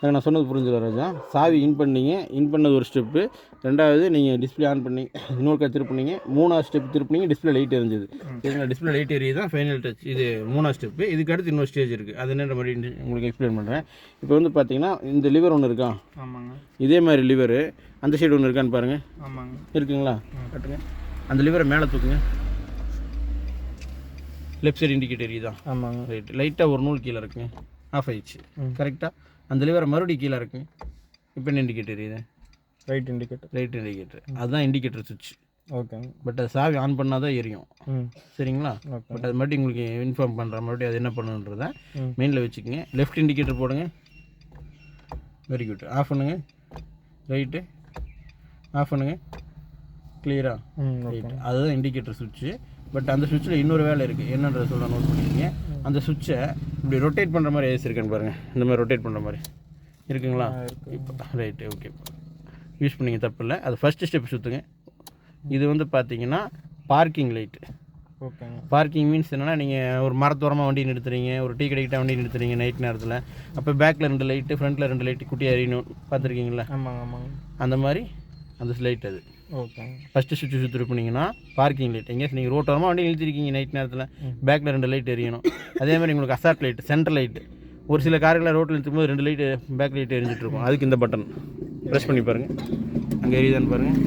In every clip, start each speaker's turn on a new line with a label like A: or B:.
A: நான் சொன்னது புரிஞ்சுல ராஜா. சாவி இன் பண்ணீங்க, இன் பண்ணது ஒரு ஸ்டெப்பு. ரெண்டாவது நீங்கள் டிஸ்பிளே ஆன் பண்ணி இன்னொரு கா திருப்பினீங்க. மூணாவது ஸ்டெப் திருப்பினீங்க, டிஸ்பிளே லைட் எரிஞ்சுது. சரிங்களா? டிஸ்பிளே லைட் எரியுது தான் ஃபைனல் டச். இது மூணாவது ஸ்டெப்பு. இதுக்கு அடுத்து இன்னொரு ஸ்டேஜ் இருக்குது. அது என்னென்ன மாதிரி உங்களுக்கு எக்ஸ்பிளைன் பண்ணுறேன். இப்போ வந்து பார்த்தீங்கன்னா இந்த லிவர் ஒன்று இருக்கா?
B: ஆமாங்க.
A: இதே மாதிரி லிவரு அந்த சைடு ஒன்று இருக்கான்னு பாருங்கள்.
B: ஆமாங்க.
A: இருக்குங்களா? கட்டுங்க. அந்த லிவரை மேலே தூக்குங்க. லெஃப்ட் சைடு இண்டிகேட்டர் எரியுதா?
B: ஆமாங்க.
A: ரைட். லைட்டாக ஒரு நூல் கீழே இருக்குங்க. ஆஃப் ஆயிடுச்சு. கரெக்டாக அந்த லிவரை மறுபடியும் கீழே இருக்குங்க. இப்போ என்ன இண்டிகேட்டர் எரியுது?
B: Right indicator.
A: Right indicator. அதுதான் இண்டிகேட்டர் சுவிட்ச்.
B: ஓகேங்க.
A: பட் அது சாவி ஆன் பண்ணால் தான் எரியும். சரிங்களா?
B: ஓகே.
A: பட் அது மறுபடியும் உங்களுக்கு இன்ஃபார்ம் பண்ணுற மறுபடியும் அது என்ன பண்ணுன்றதை மெயினில் வச்சுக்கோங்க. லெஃப்ட் இண்டிகேட்டர் போடுங்க. Very good. ஆஃப் பண்ணுங்க. ரைட்டு ஆஃப் பண்ணுங்க. கிளியரா? ரைட். அதுதான் இண்டிகேட்டர் சுவிட்சு. பட் அந்த சுவிட்சில் இன்னொரு வேலை இருக்குது. என்னன்றதை சொல்ல நோட் பண்ணிக்கிங்க. அந்த சுவிட்சை இப்படி ரொட்டேட் பண்ணுற மாதிரி ஏசி இருக்கான்னு பாருங்கள். இந்த மாதிரி ரொட்டேட் பண்ணுற மாதிரி இருக்குங்களா? இப்போ ரைட்டு. ஓகே. யூஸ் பண்ணிங்க, தப்பு இல்லை. அது ஃபஸ்ட்டு ஸ்டெப் சுற்றுங்க. இது வந்து பார்த்தீங்கன்னா பார்க்கிங் லைட்டு.
B: ஓகேங்க.
A: பார்க்கிங் மீன்ஸ் என்னென்னா, நீங்கள் ஒரு மரத்தோரமாக வண்டி நிறுத்துறீங்க, ஒரு டீ கடைக்கிட்ட வண்டி நிறுத்துறீங்க நைட் நேரத்தில். அப்போ பேக்கில் 2 லைட்டு, ஃப்ரண்ட்டில் 2 லைட்டு குட்டியாக எரியணும். பார்த்துருக்கீங்களா?
B: ஆமாங்க. ஆமாங்க.
A: அந்த மாதிரி அந்த லைட் அது.
B: ஓகேங்க.
A: ஃபஸ்ட்டு சுவிட்ச் சுற்றிருப்பீங்கன்னா பார்க்கிங் லைட். எங்கேயாச்சும் நீங்கள் ரோட்டோரமாக வண்டி நிறுத்திருக்கீங்க நைட் நேரத்தில், பேக்கில் 2 லைட் எரியணும். அதே மாதிரி உங்களுக்கு அசார்ட் லைட், சென்டர் லைட்டு. ஒரு சில கார்களை ரோட்டில் நிறுத்தும் போது 2 லைட்டு பேக் லைட் எரிஞ்சிட்ருக்கும். அதுக்கு இந்த பட்டன் ப்ரெஸ் பண்ணி பாருங்கள். அங்கே எரியுதான்னு பாருங்கள்.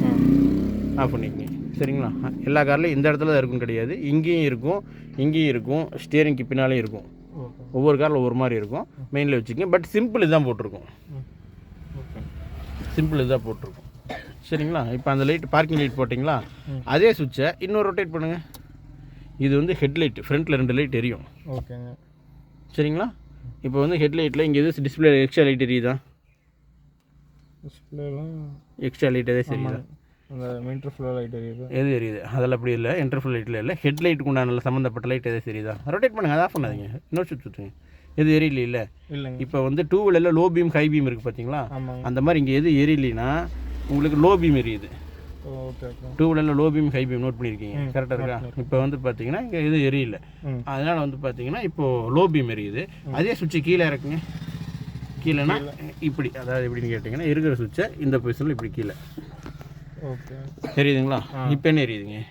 A: ஆஃப் பண்ணிக்கங்க. சரிங்களா? எல்லா கார்லையும் இந்த இடத்துல தான் இருக்குன்னு கிடையாது. இங்கேயும் இருக்கும், இங்கேயும் இருக்கும், ஸ்டியரிங்க்கு பின்னாலேயும் இருக்கும். ஒவ்வொரு காரில் ஒவ்வொரு மாதிரி இருக்கும். மெயினில் வச்சுக்கோங்க. பட் சிம்பிள் இதுதான் போட்டிருக்கும். சிம்பிள் இதுதான் போட்டிருக்கும். சரிங்களா? இப்போ அந்த லைட் பார்க்கிங் லைட் போட்டிங்களா? அதே சுவிட்சை இன்னொரு ரொட்டேட் பண்ணுங்கள். இது வந்து ஹெட்லைட். ஃப்ரண்ட்டில் 2 லைட் எரியும்.
B: ஓகேங்க.
A: சரிங்களா? இப்போ வந்து ஹெட்லைட்டில் இங்கே எது டிஸ்பிளே எக்ஸ்ட்ரா லைட் எரியுதா?
B: டிஸ்பிளேலாம்
A: எக்ஸ்ட்ரா லைட் எதே சரியுதா?
B: அந்த இன்டர்ஃப்ளோ லைட் எரியுது.
A: எது எரியுது? அதெல்லாம் அப்படி இல்லை. இன்டர்ஃப்ளோ லைட்டில் இல்லை. ஹெட்லைட்டுக்கு உண்டான சம்மந்தப்பட்ட லைட் எதே சரியுதா? ரொட்டேட் பண்ணுங்கள். அதை ஆஃப் பண்ணாதீங்க. இன்னொரு சுவிட்ச் சுற்றுங்க. எது எரியல இல்லை?
B: இல்லைங்க.
A: இப்போ வந்து 2 வீலரில் லோ பீம் ஹை பீம் இருக்குது பார்த்தீங்களா?
B: ஆமாங்க.
A: அந்த மாதிரி இங்கே எது எரியலைன்னா உங்களுக்கு லோ பீம் எரியுது.
B: ஓகே. ஓகே.
A: 2 வீலரில் low beam high beam note பண்ணியிருக்கீங்க. கரெக்டாக இருக்கா? இப்போ வந்து பார்த்தீங்கன்னா இங்கே எதுவும் எரியல. அதனால் வந்து பார்த்தீங்கன்னா இப்போது லோ பீம் எரியுது. அதே சுவிட்சு கீழே இருக்குங்க. கீழேனா இப்படி, அதாவது எப்படின்னு கேட்டிங்கன்னா இருக்கிற சுவிட்சை இந்த பொசிஷனில் இப்படி கீழே.
B: ஓகே.
A: எரியுதுங்களா? இப்போ என்ன எரியுதுங்க?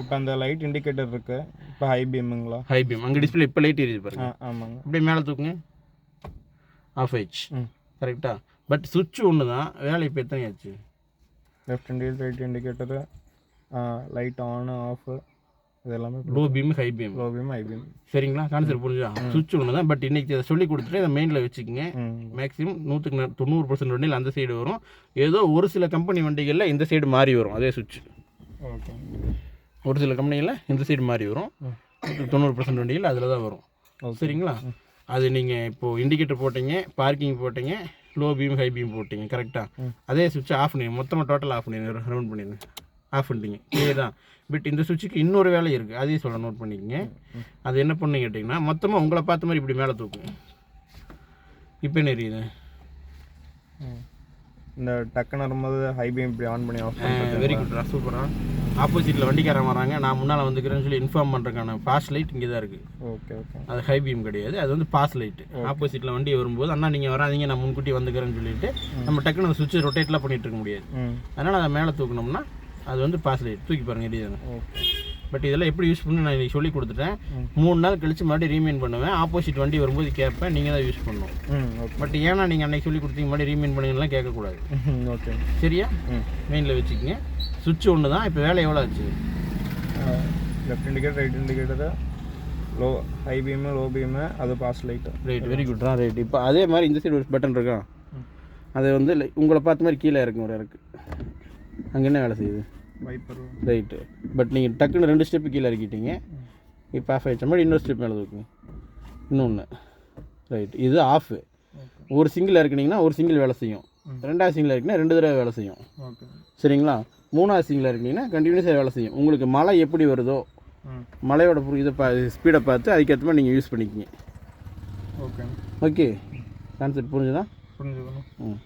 B: இப்போ அந்த லைட் இண்டிகேட்டர் இருக்குது. இப்போ ஹை பீமுங்களா?
A: High beam. அங்கே டிஸ்பிளே இப்போ லைட் எரியுது பாருங்க.
B: ஆமாங்க.
A: அப்படியே மேலே தூக்குங்க. ஆஃப் ஆயிடுச்சு. கரெக்டாக? பட் சுவிட்ச் ஒன்று தான். வேலை இப்போ எத்தனை ஆச்சு?
B: Left indicator, right indicator, light on off, இது எல்லாமே
A: low beam high beam.
B: Low beam high beam.
A: சரிங்களா? கான்செப்ட் புரிஞ்சா? சுவிட்ச் ஒன்று தான். பட் இன்றைக்கி அதை சொல்லி கொடுத்துட்டு இதை மெயினில் வச்சுக்கோங்க. மேக்ஸிமம் 90% வண்டியில் அந்த சைடு வரும். ஏதோ ஒரு சில கம்பெனி வண்டிகளில் இந்த சைடு மாறி வரும் அதே சுவிட்ச்.
B: ஓகே.
A: ஒரு சில கம்பெனிகளில் இந்த சைடு மாறி வரும். 90% வண்டிகள் அதில் தான் வரும். சரிங்களா? அது நீங்கள் இப்போது இண்டிகேட்டர் போட்டிங்க, பார்க்கிங் போட்டிங்க, லோ பீம் ஹை பீம் போட்டிங்க. கரெக்டாக? அதே சுவிட்சை ஆஃப் பண்ணி மொத்தமாக டோட்டல் ஆஃப் பண்ணிடுங்க. ரவுண்ட் பண்ணிடுங்க. ஆஃப் பண்ணிட்டீங்க. இதே தான். பட் இந்த சுவிட்சுக்கு இன்னொரு வேலை இருக்குது. அதையும் சொல்ல நோட் பண்ணிக்கங்க. அது என்ன பண்ணு கேட்டிங்கன்னா, மொத்தமாக உங்களை பார்த்த மாதிரி இப்படி மேலே தூக்குங்க. இப்போ என்ன எரியுது?
B: இந்த டக்குன்னு வரும்போது ஹை பீம் இப்படி ஆன் பண்ணி ஆஃப் பண்ணுறது.
A: வெரி குட்ரா, சூப்பராக. ஆப்போசிட்டில் வண்டிக்காரன் வராங்க, நான் முன்னால் வந்துக்கிறேன்னு சொல்லி இன்ஃபார்ம் பண்ணுறதுக்கான பாஸ் லைட் இங்கே தான் இருக்குது.
B: ஓகே. ஓகே.
A: அது ஹை பீம் கிடையாது, அது வந்து பாஸ் லைட்டு. ஆப்போசிட்டில் வண்டி வரும்போது அண்ணா நீங்கள் வராதிங்க, நான் முன்கூட்டி வந்துக்கிறேன்னு சொல்லிட்டு நம்ம டக்குன்னு அந்த சுவிட்சை ரொட்டேட்லாம் பண்ணிகிட்டு இருக்க முடியாது. அதனால் அதை மேலே தூக்கணும்னா அது வந்து பாஸ் லைட். தூக்கி பாருங்கள் எரியுது.
B: ஓகே.
A: பட் இதெல்லாம் எப்படி யூஸ் பண்ணணும் நான் இன்றைக்கி சொல்லி கொடுத்துட்டேன். 3 நாள் கழித்து மறுபடியும் ரீமைண்ட் பண்ணுவேன். ஆப்போசிட் வண்டி வரும்போது கேட்பேன், நீங்கள் தான் யூஸ் பண்ணணும். பட் ஏன்னா நீங்கள் அன்றைக்கி சொல்லி கொடுத்தீங்க மறுபடியும் ரீமைண்ட் பண்ணுங்கலாம் கேட்கக்கூடாது.
B: ஓகே.
A: சரியா? மெயினில் வச்சுக்கோங்க. சுவிட்ச் ஒன்று தான். இப்போ வேலை எவ்வளோ ஆச்சு?
B: Left indicator, right indicator, low high beam, low beam, அது பாஸ் லைட்டு.
A: ரைட். வெரி குட்ரா. ரைட். இப்போ அதே மாதிரி இந்த சைடு ஒரு பட்டன் இருக்கா? அது வந்து உங்களை பார்த்த மாதிரி கீழே இறக்கும் ஒரு இருக்கு. அங்கே என்ன வேலை செய்யுது?
B: வைப்பர்.
A: ரைட்டு. பட் நீங்கள் டக்குன்னு 2 ஸ்டெப்பு கீழே இறக்கிட்டீங்க. இப்போ ஆஃப் ஆகிடுச்ச மாதிரி இன்னொரு ஸ்டெப் மேலே தூக்குங்க. இன்னொன்று. ரைட். இது ஆஃபு. ஒரு சிங்கிள் இறக்குனீங்கன்னா ஒரு சிங்கிள் வேலை செய்யும். 2வது சிங்கிள் இறக்குனா 2 தடவை வேலை செய்யும். சரிங்களா? 3வது சிங்கிள் இறக்குனீங்கன்னா கண்டினியூஸாக வேலை செய்யும். உங்களுக்கு மழை எப்படி வருதோ மழையோட இதை ஸ்பீடை பார்த்து அதுக்கேற்ற மாதிரி நீங்கள் யூஸ் பண்ணிக்கிங்க.
B: ஓகே.
A: ஓகே. கான்செப்ட் புரிஞ்சுதா?
B: புரிஞ்சுக்கணும்.